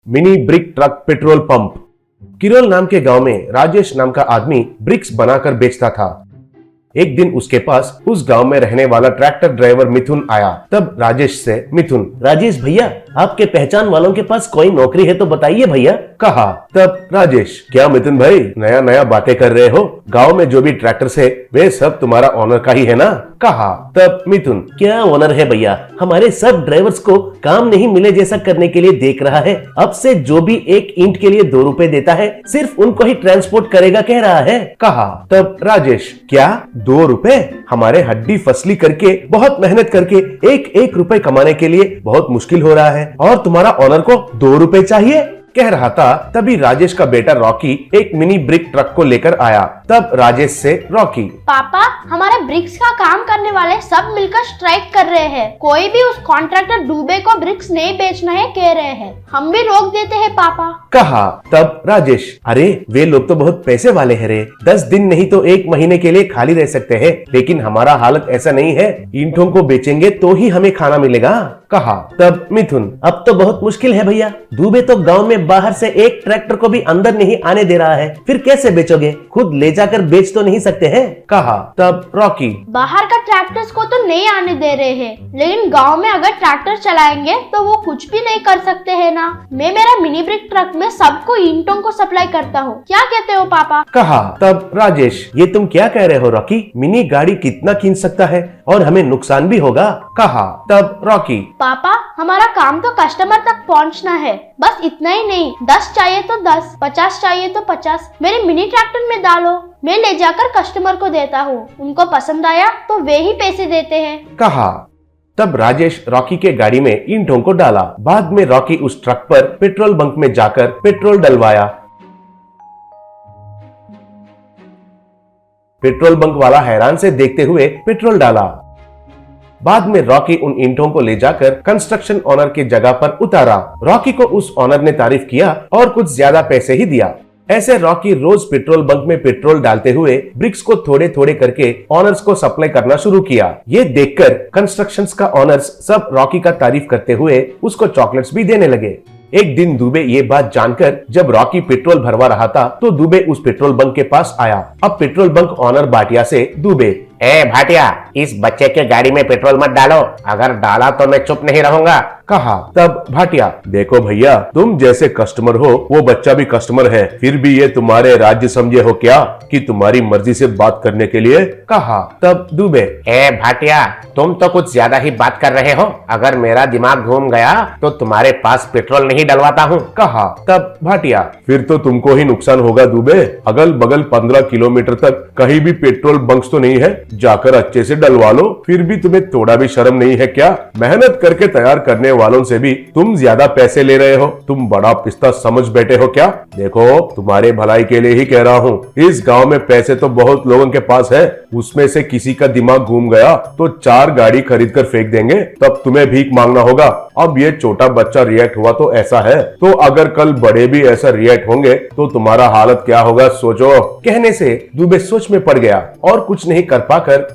Mini brick truck petrol pump. Kirol नाम के गांव में राजेश नाम का आदमी ब्रिक्स बनाकर बेचता था। एक दिन उसके पास उस गांव में रहने वाला ट्रैक्टर ड्राइवर मिथुन आया। तब राजेश से मिथुन, राजेश भैया, आपके पहचान वालों के पास कोई नौकरी है तो बताइए भैया, कहा। तब राजेश, क्या मिथुन भाई नया नया बातें कर रहे हो? गांव में जो भी ट्रैक्टर्स है वे सब तुम्हारा ओनर का ही है ना? कहा। तब मिथुन, क्या ओनर है भैया, हमारे सब ड्राइवर्स को काम नहीं मिले जैसा करने के लिए देख रहा है। अब से जो भी एक ईंट के लिए 2 रुपए देता है सिर्फ उनको ही ट्रांसपोर्ट करेगा कह रहा है। कहा। तब राजेश, क्या 2 रुपए? हमारे हड्डी फसली करके बहुत मेहनत करके एक एक रुपए कमाने के लिए बहुत मुश्किल हो रहा है और तुम्हारा ओनर को 2 रुपए चाहिए? कह रहा था। तभी राजेश का बेटा रॉकी एक मिनी ब्रिक ट्रक को लेकर आया। तब राजेश से रॉकी, पापा, हमारे ब्रिक्स का काम करने वाले सब मिलकर स्ट्राइक कर रहे हैं। कोई भी उस कॉन्ट्रैक्टर डूबे को ब्रिक्स नहीं बेचना है कह रहे हैं। हम भी रोक देते हैं पापा। कहा। तब राजेश, अरे वे लोग तो बहुत पैसे वाले हैं रे, 10 दिन नहीं तो 1 महीने के लिए खाली रह सकते हैं, लेकिन हमारा हालत ऐसा नहीं है। ईंटों को बेचेंगे तो ही हमें खाना मिलेगा। कहा। तब मिथुन, अब तो बहुत मुश्किल है भैया, दुबे तो गांव में बाहर से एक ट्रैक्टर को भी अंदर नहीं आने दे रहा है, फिर कैसे बेचोगे? खुद ले जाकर बेच तो नहीं सकते हैं? कहा। तब रॉकी, बाहर का ट्रैक्टर्स को तो नहीं आने दे रहे हैं, लेकिन गांव में अगर ट्रैक्टर चलाएंगे तो वो कुछ भी नहीं कर सकते हैं ना। मैं मेरा मिनी ब्रिक ट्रक में सबको ईंटों को सप्लाई करता हूँ, क्या कहते हो पापा? कहा। तब राजेश, ये तुम क्या कह रहे हो रॉकी? मिनी गाड़ी कितना खींच सकता है और हमें नुकसान भी होगा। कहा। तब रॉकी, पापा, हमारा काम तो कस्टमर तक पहुंचना है, बस इतना ही नहीं। 10 चाहिए तो 10, 50 चाहिए तो 50 मेरे मिनी ट्रैक्टर में डालो, मैं ले जाकर कस्टमर को देता हूँ। उनको पसंद आया तो वे ही पैसे देते हैं। कहा। तब राजेश रॉकी के गाड़ी में ईंटों को डाला। बाद में रॉकी उस ट्रक पर पेट्रोल बंक में जाकर पेट्रोल डलवाया। पेट्रोल बंक वाला हैरान से देखते हुए पेट्रोल डाला। बाद में रॉकी उन ईंटों को ले जाकर कंस्ट्रक्शन ओनर की जगह पर उतारा। रॉकी को उस ओनर ने तारीफ किया और कुछ ज्यादा पैसे ही दिया। ऐसे रॉकी रोज पेट्रोल बंक में पेट्रोल डालते हुए ब्रिक्स को थोड़े थोड़े करके ओनर्स को सप्लाई करना शुरू किया। ये देखकर कंस्ट्रक्शंस का ओनर्स सब रॉकी का तारीफ करते हुए उसको चॉकलेट्स भी देने लगे। एक दिन दुबे ये बात जानकर जब रॉकी पेट्रोल भरवा रहा था तो दुबे उस पेट्रोल बंक के पास आया। अब पेट्रोल बंक ओनर भाटिया से दुबे, ए भाटिया, इस बच्चे के गाड़ी में पेट्रोल मत डालो, अगर डाला तो मैं चुप नहीं रहूंगा। कहा। तब भाटिया, देखो भैया, तुम जैसे कस्टमर हो वो बच्चा भी कस्टमर है, फिर भी ये तुम्हारे राज्य समझे हो क्या कि तुम्हारी मर्जी से बात करने के लिए? कहा। तब दुबे, ए भाटिया, तुम तो कुछ ज्यादा ही बात कर रहे हो, अगर मेरा दिमाग घूम गया तो तुम्हारे पास पेट्रोल नहीं डलवाता हूँ। कहा। तब भाटिया, फिर तो तुमको ही नुकसान होगा दुबे, अगल बगल 15 किलोमीटर तक कहीं भी पेट्रोल बंक्स तो नहीं है, जाकर अच्छे से डलवा लो। फिर भी तुम्हें थोड़ा भी शर्म नहीं है क्या? मेहनत करके तैयार करने वालों से भी तुम ज्यादा पैसे ले रहे हो, तुम बड़ा पिस्ता समझ बैठे हो क्या? देखो, तुम्हारे भलाई के लिए ही कह रहा हूँ, इस गांव में पैसे तो बहुत लोगों के पास है, उसमें से किसी का दिमाग घूम गया तो 4 गाड़ी खरीद कर फेंक देंगे, तब तुम्हें भीख मांगना होगा। अब ये छोटा बच्चा रिएक्ट हुआ तो ऐसा है, तो अगर कल बड़े भी ऐसा रिएक्ट होंगे तो तुम्हारा हालत क्या होगा सोचो। कहने से दुबे सोच में पड़ गया और कुछ नहीं कर पाकर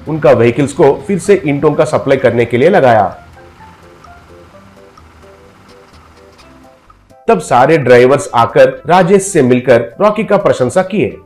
उनका व्हीकल्स को फिर से ईंटों का सप्लाई करने के लिए लगाया। तब सारे ड्राइवर्स आकर राजेश से मिलकर रॉकी का प्रशंसा किए।